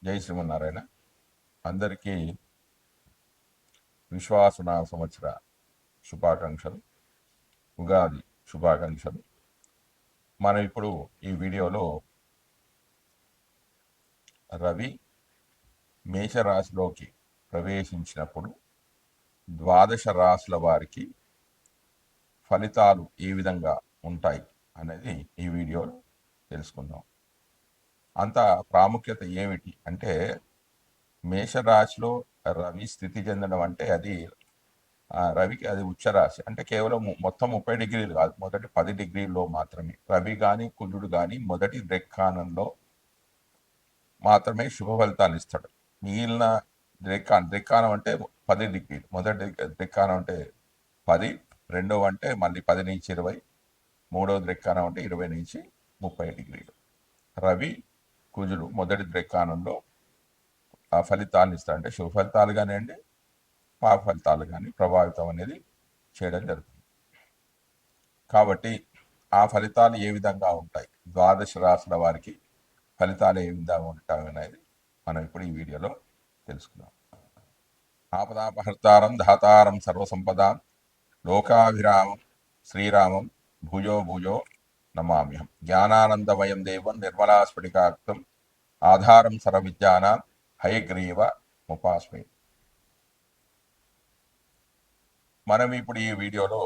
జై శ్రీమన్నారాయణ. అందరికీ విశ్వాసనామ సంవత్సర శుభాకాంక్షలు, ఉగాది శుభాకాంక్షలు. మనం ఇప్పుడు ఈ వీడియోలో రవి మేషరాశిలోకి ప్రవేశించినప్పుడు ద్వాదశ రాశుల వారికి ఫలితాలు ఏ విధంగా ఉంటాయి అనేది ఈ వీడియోలో తెలుసుకుందాం. అంత ప్రాముఖ్యత ఏమిటి అంటే, మేషరాశిలో రవి స్థితి చెందడం అంటే అది రవికి అది ఉచ్చరాశి. అంటే కేవలం మొత్తం 30 డిగ్రీలు కాదు, మొదటి 10 డిగ్రీల్లో మాత్రమే రవి కానీ కుజుడు కానీ మొదటి దృక్కాణంలో మాత్రమే శుభ ఫలితాలు ఇస్తాడు. మిగిలిన దృక్కాణం అంటే 10 డిగ్రీలు. మొదటి దృక్కాణం అంటే 10, రెండవ అంటే మళ్ళీ 10 నుంచి 20, మూడవ దృక్కాణం అంటే 20 నుంచి 30 డిగ్రీలు. రవి కుజుడు మొదటి దృక్కాణంలో ఆ ఫలితాలను ఇస్తాడు. అంటే శుభ ఫలితాలు కానివ్వండి, పాప ఫలితాలు కానీ ప్రభావితం అనేది చేయడం జరుగుతుంది. కాబట్టి ఆ ఫలితాలు ఏ విధంగా ఉంటాయి, ద్వాదశ రాశుల వారికి ఫలితాలు ఏ విధంగా ఉంటాయి అనేది మనం ఇప్పుడు ఈ వీడియోలో తెలుసుకుందాం. ఆపదాపహర్తారం ధాతారం సర్వసంపదాం లోకాభిరామం శ్రీరామం భూజో భూజో నమామ్యహం. జ్ఞానానందమయం దేవం నిర్మలాస్ఫటికాక్తం ఆధారం సర్వవిద్యానాం హయగ్రీవ ఉపాస్మి. మనం ఇప్పుడు ఈ వీడియోలో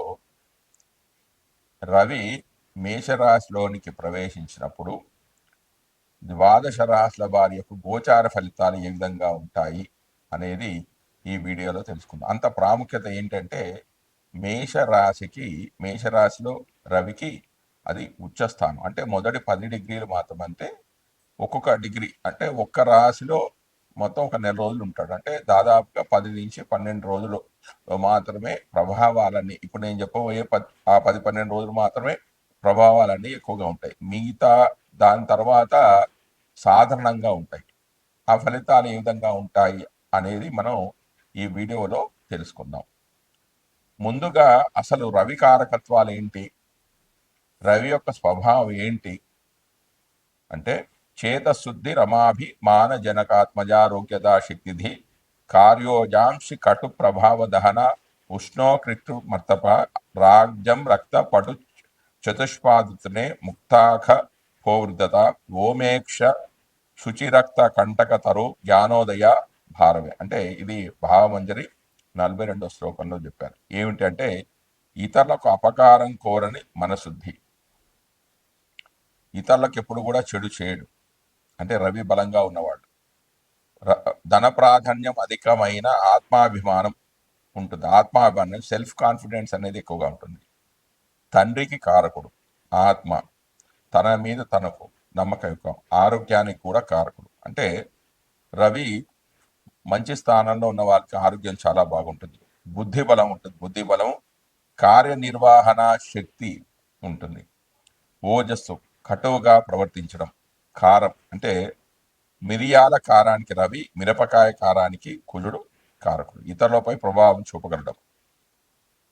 రవి మేషరాశిలోనికి ప్రవేశించినప్పుడు ద్వాదశ రాశుల వారి యొక్క గోచార ఫలితాలు ఏ విధంగా ఉంటాయి అనేది ఈ వీడియోలో తెలుసుకుందాం. అంత ప్రాముఖ్యత ఏంటంటే, మేషరాశిలో రవికి అది ఉచ్చస్థానం. అంటే మొదటి 10 డిగ్రీలు మాత్రమంటే ఒక్కొక్క డిగ్రీ అంటే ఒక్క రాశిలో మొత్తం ఒక నెల రోజులు ఉంటాడు. అంటే దాదాపుగా 10 నుంచి 12 రోజులు మాత్రమే ప్రభావాలన్నీ, ఇప్పుడు నేను చెప్పబోయే 10-12 రోజులు మాత్రమే ప్రభావాలన్నీ ఎక్కువగా ఉంటాయి. మిగతా దాని తర్వాత సాధారణంగా ఉంటాయి. ఆ ఫలితాలు ఏ విధంగా ఉంటాయి అనేది మనం ఈ వీడియోలో తెలుసుకుందాం. ముందుగా అసలు రవి కారకత్వాలు ఏంటి, రవి యొక్క స్వభావం ఏంటి అంటే, చేతశుద్ధి రమాభి మాన జనకాత్మజారోగ్యదా శక్తిధి కార్యోజాంసి కటు ప్రభావ దహన ఉష్ణోకృతు మర్తప రాజ్యం రక్త పటు చతుష్పాదుతనే ముక్తాఖ పోవృద్ధత ఓమేక్ష శుచిరక్త కంటక తరు జ్ఞానోదయ భారవే. అంటే ఇది భావమంజరి 42వ శ్లోకంలో చెప్పారు. ఏమిటి అంటే, ఇతరులకు అపకారం కోరని మనశుద్ధి, ఇతరులకు ఎప్పుడు కూడా చెడు చేయడు. అంటే రవి బలంగా ఉన్నవాడు. ధన ప్రాధాన్యం అధికమైన ఆత్మాభిమానం ఉంటుంది. ఆత్మాభిమానం, సెల్ఫ్ కాన్ఫిడెన్స్ అనేది ఎక్కువగా ఉంటుంది. తండ్రికి కారకుడు ఆత్మ, తన మీద తనకు నమ్మకం, ఆరోగ్యానికి కూడా కారకుడు. అంటే రవి మంచి స్థానంలో ఉన్న వారికి ఆరోగ్యం చాలా బాగుంటుంది. బుద్ధి బలం ఉంటుంది. బుద్ధి బలం, కార్యనిర్వహణ శక్తి ఉంటుంది. ఓజస్సు, కటువుగా ప్రవర్తించడం. కారం అంటే మిరియాల కారానికి రవి, మిరపకాయ కారానికి కుజుడు కారకుడు. ఇతరులపై ప్రభావం చూపగలడం.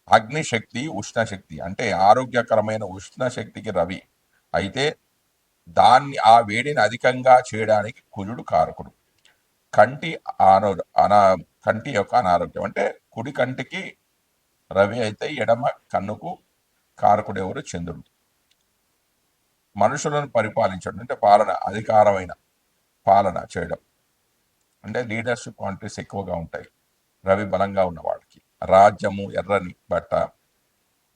అగ్నిశక్తి, ఉష్ణశక్తి అంటే ఆరోగ్యకరమైన ఉష్ణశక్తికి రవి అయితే దాన్ని, ఆ వేడిని అధికంగా చేయడానికి కుజుడు కారకుడు. కంటి యొక్క అనారోగ్యం అంటే కుడి కంటికి రవి అయితే ఎడమ కన్నుకు కారకుడు ఎవరు? చంద్రుడు. మనుషులను పరిపాలించడం అంటే అధికారమైన పాలన చేయడం, అంటే లీడర్షిప్ క్వాలిటీస్ ఎక్కువగా ఉంటాయి రవి బలంగా ఉన్న వాళ్ళకి. రాజ్యము, ఎర్రని బట్ట,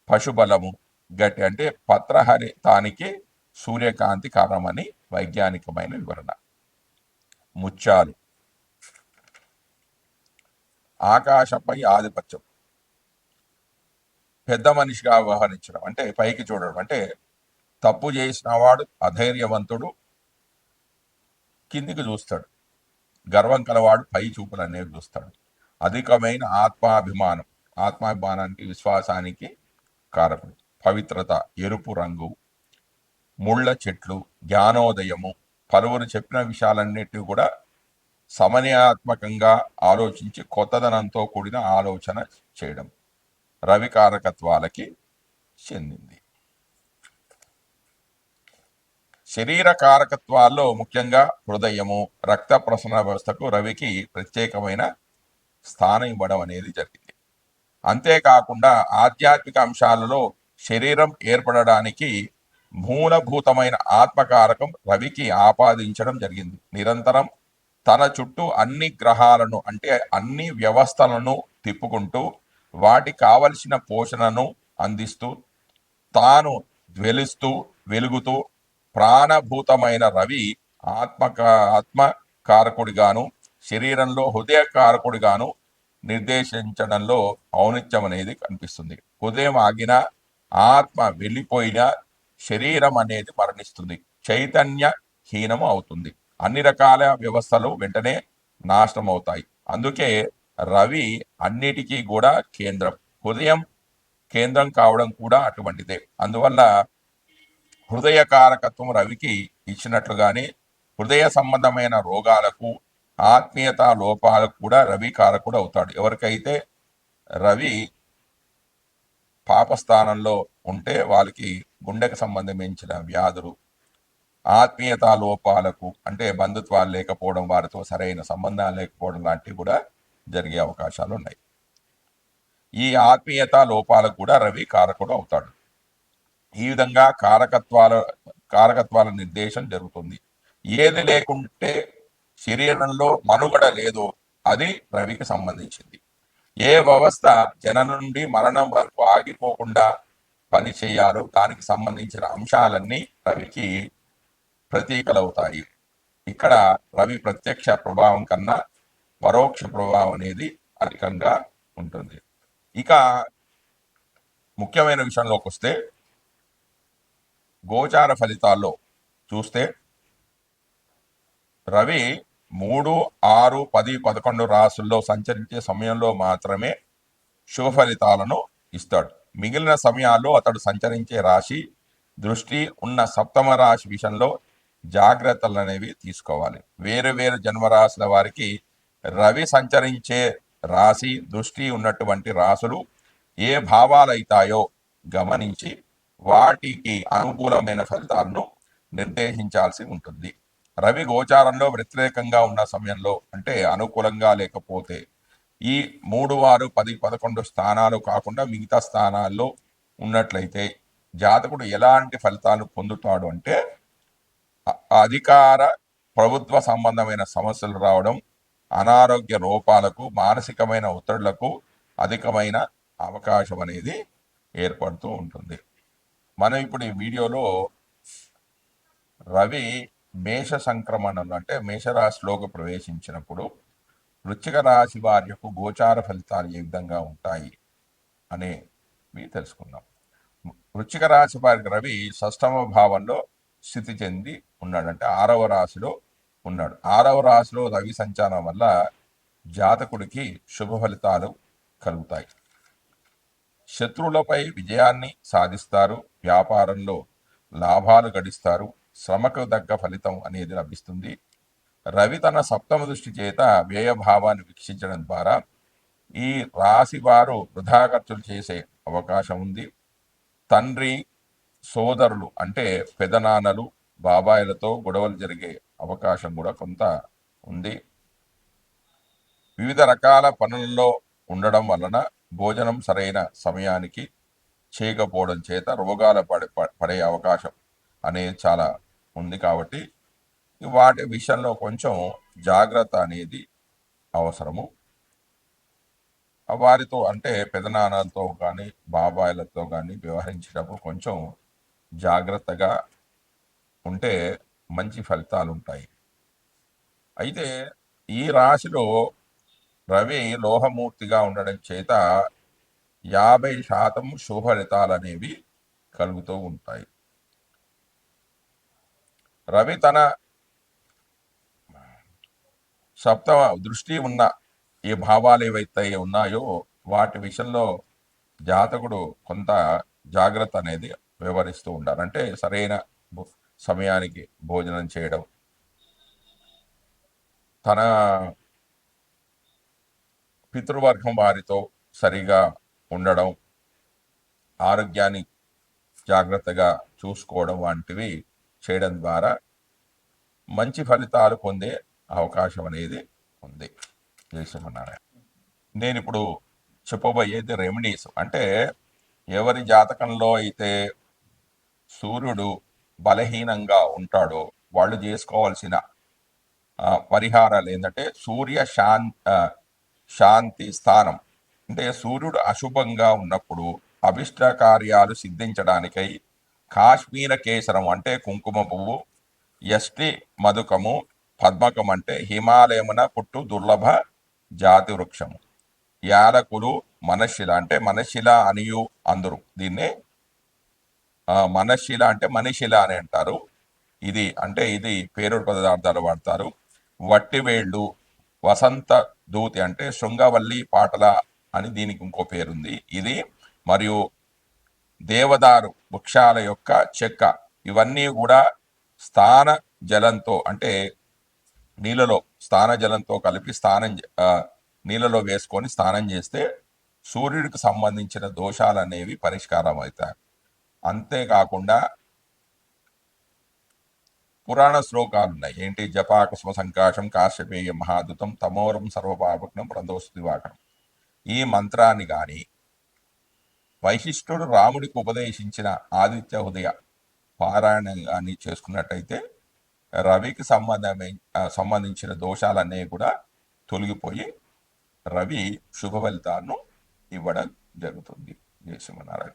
పశుబలము, గట్టి అంటే పత్రహరితానికి సూర్యకాంతి కారణమని వైజ్ఞానికమైన వివరణ. ముత్యాలు, ఆకాశంపై ఆధిపత్యం, పెద్ద మనిషిగా వ్యవహరించడం అంటే పైకి చూడడం. అంటే తప్పు చేసిన వాడు అధైర్యవంతుడు, కిందికి చూస్తాడు. గర్వం కలవాడు పై చూపులు అనేవి చూస్తాడు. అధికమైన ఆత్మాభిమానానికి, విశ్వాసానికి కారకుడు. పవిత్రత, ఎరుపు రంగు, ముళ్ళ చెట్లు, జ్ఞానోదయము, పలువురు చెప్పిన విషయాలన్నిటినీ కూడా సమన్యాత్మకంగా ఆలోచించి కొత్తదనంతో కూడిన ఆలోచన చేయడం రవి కారకత్వాలకి చెందింది. శరీర కారకత్వాల్లో ముఖ్యంగా హృదయము, రక్త ప్రసరణ వ్యవస్థకు రవికి ప్రత్యేకమైన స్థానం ఇవ్వడం అనేది జరిగింది. అంతేకాకుండా ఆధ్యాత్మిక అంశాలలో శరీరం ఏర్పడడానికి మూలభూతమైన ఆత్మకారకం రవికి ఆపాదించడం జరిగింది. నిరంతరం తన చుట్టూ అన్ని గ్రహాలను అంటే అన్ని వ్యవస్థలను తిప్పుకుంటూ వాటికి కావలసిన పోషణను అందిస్తూ తాను జ్వలిస్తూ వెలుగుతూ ప్రాణభూతమైన రవి ఆత్మకారకుడిగాను శరీరంలో హృదయ కారకుడిగాను నిర్దేశించడంలో ఔన్నత్యం అనేది కనిపిస్తుంది. హృదయం ఆగిన, ఆత్మ వెళ్ళిపోయిన శరీరం అనేది మరణిస్తుంది, చైతన్య హీనము అవుతుంది, అన్ని రకాల వ్యవస్థలు వెంటనే నాశనం అవుతాయి. అందుకే రవి అన్నిటికీ కూడా కేంద్రం. హృదయం కేంద్రం కావడం కూడా అటువంటిదే. అందువల్ల హృదయ కారకత్వం రవికి ఇచ్చినట్లుగానే హృదయ సంబంధమైన రోగాలకు, ఆత్మీయత లోపాలకు కూడా రవి కారకుడు అవుతాడు. ఎవరికైతే రవి పాపస్థానంలో ఉంటే వాళ్ళకి గుండెకు సంబంధించిన వ్యాధులు, ఆత్మీయత లోపాలకు అంటే బంధుత్వాలు లేకపోవడం, వారితో సరైన సంబంధాలు లేకపోవడం లాంటివి కూడా జరిగే అవకాశాలు ఉన్నాయి. ఈ ఆత్మీయత లోపాలకు కూడా రవి కారకుడు అవుతాడు. ఈ విధంగా కారకత్వాల నిర్దేశం జరుగుతుంది. ఏది లేకుంటే శరీరంలో మనుగడ లేదో అది రవికి సంబంధించింది. ఏ వ్యవస్థ జననం నుండి మరణం వరకు ఆగిపోకుండా పని చేయాలో దానికి సంబంధించిన అంశాలన్నీ రవికి ప్రతీకలవుతాయి. ఇక్కడ రవి ప్రత్యక్ష ప్రభావం కన్నా పరోక్ష ప్రభావం అనేది అధికంగా ఉంటుంది. ఇక ముఖ్యమైన విషయంలోకి వస్తే గోచార ఫలితాల్లో చూస్తే రవి 3, 6, 10, 11 రాసుల్లో సంచరించే సమయంలో మాత్రమే శుభ ఫలితాలను ఇస్తాడు. మిగిలిన సమయాల్లో అతడు సంచరించే రాశి దృష్టి ఉన్న సప్తమ రాశి విషయంలో జాగ్రత్తలు అనేవి తీసుకోవాలి. వేరు వేరు జన్మరాశుల వారికి రవి సంచరించే రాశి దృష్టి ఉన్నటువంటి రాసులు ఏ భావాలు అవుతాయో గమనించి వాటికి అనుకూలమైన ఫలితాలను నిర్దేశించాల్సి ఉంటుంది. రవి గోచారంలో వ్యతిరేకంగా ఉన్న సమయంలో అంటే అనుకూలంగా లేకపోతే ఈ 3, 6, 10, 11 స్థానాలు కాకుండా మిగతా స్థానాల్లో ఉన్నట్లయితే జాతకుడు ఎలాంటి ఫలితాలు పొందుతాడు అంటే అధికార ప్రభుత్వ సంబంధమైన సమస్యలు రావడం, అనారోగ్య లోపాలకు, మానసికమైన ఒత్తిళ్లకు అధికమైన అవకాశం అనేది ఏర్పడుతూ ఉంటుంది. మనం ఇప్పుడు ఈ వీడియోలో రవి మేష సంక్రమణంలో అంటే మేషరాశిలోకి ప్రవేశించినప్పుడు వృశ్చిక రాశి వారి యొక్క గోచార ఫలితాలు ఏ విధంగా ఉంటాయి అనేవి తెలుసుకుందాం. వృశ్చిక రాశి వారికి రవి షష్టమ భావంలో స్థితి చెంది ఉన్నాడు, అంటే 6వ రాశిలో ఉన్నాడు. 6వ రాశిలో రవి సంచారం వల్ల జాతకుడికి శుభ ఫలితాలు కలుగుతాయి. శత్రువులపై విజయాన్ని సాధిస్తారు, వ్యాపారంలో లాభాలు గడిస్తారు, శ్రమకు తగ్గ ఫలితం అనేది లభిస్తుంది. రవి తన సప్తమ దృష్టి చేత వ్యయభావాన్ని వీక్షించడం ద్వారా ఈ రాశి వారు వృధా ఖర్చులు చేసే అవకాశం ఉంది. తండ్రి సోదరులు అంటే పెదనాన్నలు, బాబాయిలతో గొడవలు జరిగే అవకాశం కూడా కొంత ఉంది. వివిధ రకాల పనులలో ఉండడం వలన భోజనం సరైన సమయానికి చేయకపోవడం చేత రోగాలు పడే అవకాశం అనేది చాలా ఉంది. కాబట్టి వాటి విషయంలో కొంచెం జాగ్రత్త అనేది అవసరము. వారితో అంటే పెదనాన్నలతో కానీ బాబాయిలతో కానీ వ్యవహరించేటప్పుడు కొంచెం జాగ్రత్తగా ఉంటే మంచి ఫలితాలు ఉంటాయి. అయితే ఈ రాశిలో రవి లోహమూర్తిగా ఉండడం చేత 50% శుభ ఫలితాలు అనేవి కలుగుతూ ఉంటాయి. రవి తన సప్తమ దృష్టి ఉన్న ఈ భావాలు ఏవైతే ఉన్నాయో వాటి విషయంలో జాతకుడు కొంత జాగ్రత్త అనేది వ్యవహరిస్తూ ఉండాలి. అంటే సరైన సమయానికి భోజనం చేయడం, తన పితృవర్గం వారితో సరిగా ఉండడం, ఆరోగ్యాన్ని జాగ్రత్తగా చూసుకోవడం వంటివి చేయడం ద్వారా మంచి ఫలితాలు పొందే అవకాశం అనేది ఉంది. జై శ్రీమన్నారాయణ. నేను ఇప్పుడు చెప్పబోయేది రెమెడీస్. అంటే ఎవరి జాతకంలో అయితే సూర్యుడు బలహీనంగా ఉంటాడో వాళ్ళు చేసుకోవాల్సిన పరిహారాలు ఏంటంటే శాంతి స్థానం. అంటే సూర్యుడు అశుభంగా ఉన్నప్పుడు అభిష్ట కార్యాలు సిద్ధించడానికై కాశ్మీర కేసరం అంటే కుంకుమ పువ్వు, ఎస్టి మధుకము, పద్మకం అంటే హిమాలయమున పుట్టు దుర్లభ జాతి వృక్షము, యాలకులు, మనశిల అంటే మనశిల అనియు అందరు దీన్నే మనశిల అంటే మనిషిల అని అంటారు. ఇది పేరుడు పదార్థాలు వాడతారు. వట్టివేళ్ళు, వసంత దూతి అంటే శృంగవల్లి పాటల అని దీనికి ఇంకో పేరుంది ఇది. మరియు దేవదారు వృక్షాల యొక్క చెక్క, ఇవన్నీ కూడా స్థాన జలంతో అంటే నీళ్ళలో స్థాన జలంతో కలిపి నీళ్ళలో వేసుకొని స్నానం చేస్తే సూర్యుడికి సంబంధించిన దోషాలు అనేవి పరిష్కారం అవుతాయి. అంతేకాకుండా పురాణ శ్లోకాలు ఉన్నాయి. ఏంటి? జపాకుస్మ సంకాశం కాశ్యపేయ మహాదుతం తమోరం సర్వపాపగ్నం ప్రదోష దివాకరం. ఈ మంత్రాన్ని కానీ వైశిష్ఠుడు రాముడికి ఉపదేశించిన ఆదిత్య హృదయ పారాయణ కానీ చేసుకున్నట్టయితే రవికి సంబంధించిన దోషాలన్నీ కూడా తొలగిపోయి రవి శుభ ఫలితాలను ఇవ్వడం జరుగుతుంది. జయ శ్రీమన్నారాయణ.